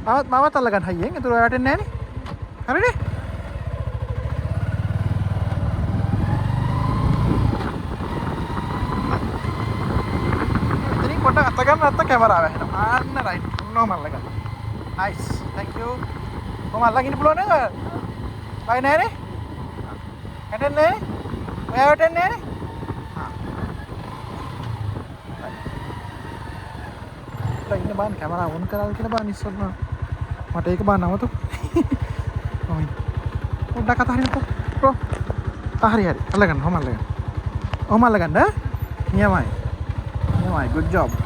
මාවත් අල්ලගන්න හයියෙන්. ඒතර ඔය වැටෙන්නේ නැහනේ. හරිනේ? ඉතින් පොඩ්ඩක් අත ගන්න නැත්නම් කැමරාව වැහෙනවා. ආන්න රයිට්. ඔන්නෝම අල්ලගන්න. නයිස්. thank you. කොහොම අල්ලගෙන පුළුවන් නේද? බය නැහනේ? වැටෙන්නේ නැහැ? ඔයා වැටෙන්නේ නැහනේ? ඉන්න බාන්න කැමරාව ඔන් කරලා කියලා බාන්න ඉස්සරහට මට ඒක බාන්න නමතු ඔයි පොඩ්ඩක් අතහරින්නකෝ බ්‍රෝ හරි අල්ලගන්න ඔහම අල්ලගන්න නියමයි good job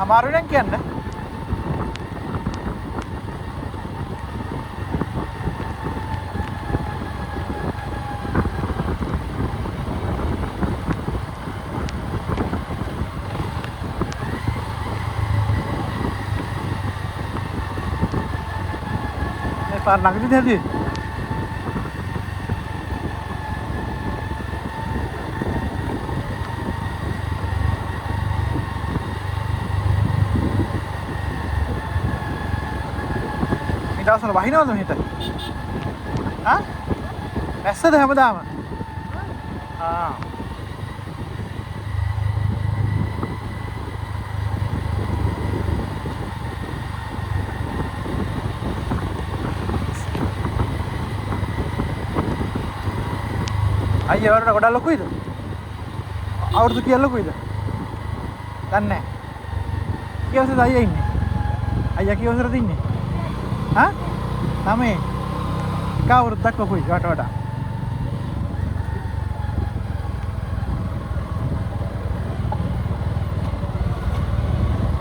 අමාරුයි නම් කියන්න මේ පාර ළඟදී හැදුවේ දවසල වහිනවද මෙහෙට? ඇස්සද හැමදාම? අයියා වරට ගොඩක් ලොකුයිද? අවුරුදු කීයක් ලොකුයිද? දන්නේ නැහැ. කීවසරද අයියා ඉන්නේ? අයියා කීවසරද ඉන්නේ? 9 එක අවුරුද්දක් ලොකුයි වට වඩා